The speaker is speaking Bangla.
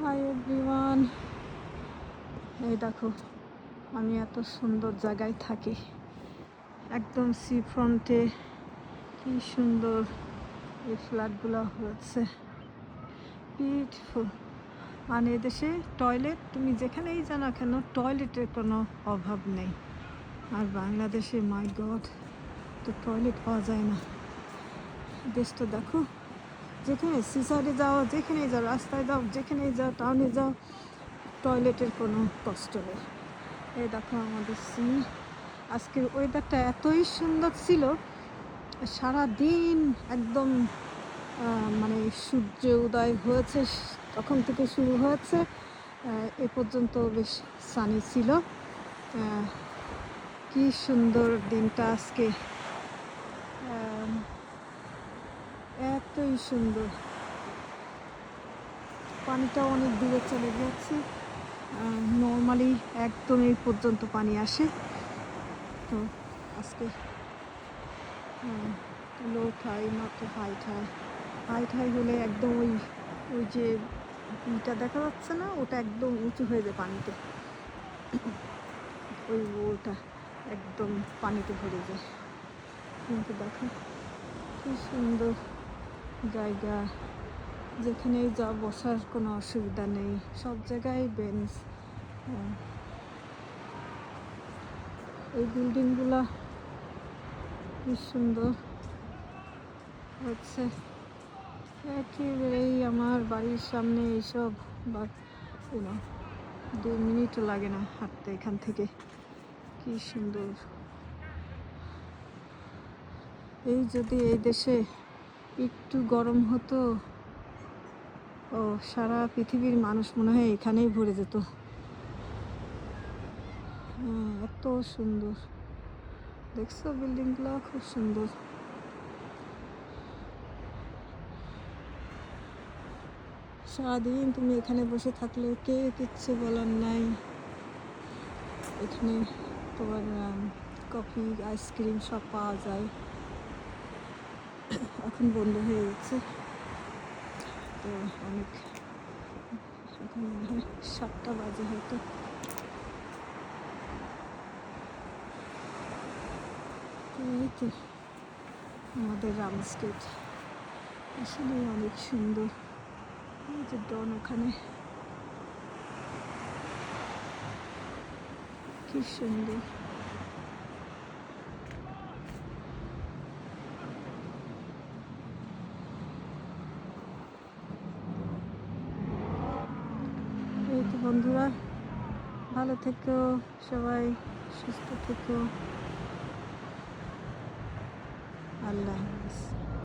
হাই এভরিওয়ান, এই দেখো আমি এত সুন্দর জায়গায় থাকি, একদম সি ফ্রন্টে। কি সুন্দর এই ফ্ল্যাটগুলো হয়েছে, বিউটিফুল। মানে এদেশে টয়লেট তুমি যেখানেই যাও না কেন, টয়লেটের কোনো অভাব নেই। আর বাংলাদেশে মাই গড, তো টয়লেট পাওয়া যায় না। দেশটা দেখো, যেখানে সিসাইডে যাও, যেখানেই যাও, রাস্তায় যাও, যেখানেই যাও, টাউনে যাও, টয়লেটের কোনো কষ্ট নেই। এই দেখো আমাদের সি। আজকের ওয়েদারটা এতই সুন্দর ছিল, সারা দিন একদম মানে সূর্য উদয় হয়েছে তখন থেকে শুরু হয়েছে, এ পর্যন্ত বেশ সানি ছিল। কি সুন্দর দিনটা আজকে, এতই সুন্দর। পানিটা অনেক দূরে চলে গেছে, নর্মালি একদম এই পর্যন্ত পানি আসে। তো আজকে লো ঠাই নট হাই ঠাই, হাই ঠাই হলে একদম ওই ওই যে ইটা দেখা যাচ্ছে না, ওটা একদম উঁচু হয়ে যায় পানিতে, ওই ওটা একদম পানিতে ভরে যায়। কিন্তু দেখো কি সুন্দর জায়গা, যেখানেই যা বসার কোনো অসুবিধা নেই, সব জায়গায় বেঞ্চ। এই বিল্ডিংগুলা কি সুন্দর হচ্ছে, একেবারেই আমার বাড়ির সামনে এইসব। বা 2 মিনিটও লাগে না হাঁটতে এখান থেকে। কি সুন্দর। এই যদি এই দেশে একটু গরম হতো, ও সারা পৃথিবীর মানুষ মনে হয় এখানেই ভরে যেত। এত সুন্দর দেখছো, বিল্ডিংগুলো খুব সুন্দর। সারাদিন তুমি এখানে বসে থাকলে কে কিচ্ছু বলার নাই। এখানে তোমার কফি, আইসক্রিম সব পাওয়া যায়। এখন বন্ধ হয়ে গেছে, তো অনেক, এখন মনে হয় 7টা বাজে হয়তো। এই তো আমাদের রামস্টেট আসলে অনেক সুন্দর। এই যে ডন ওখানে, কি সুন্দর। এই তো বন্ধুরা, ভালো থেকো সবাই, সুস্থ থেকো, আল্লাহ হাফেজ।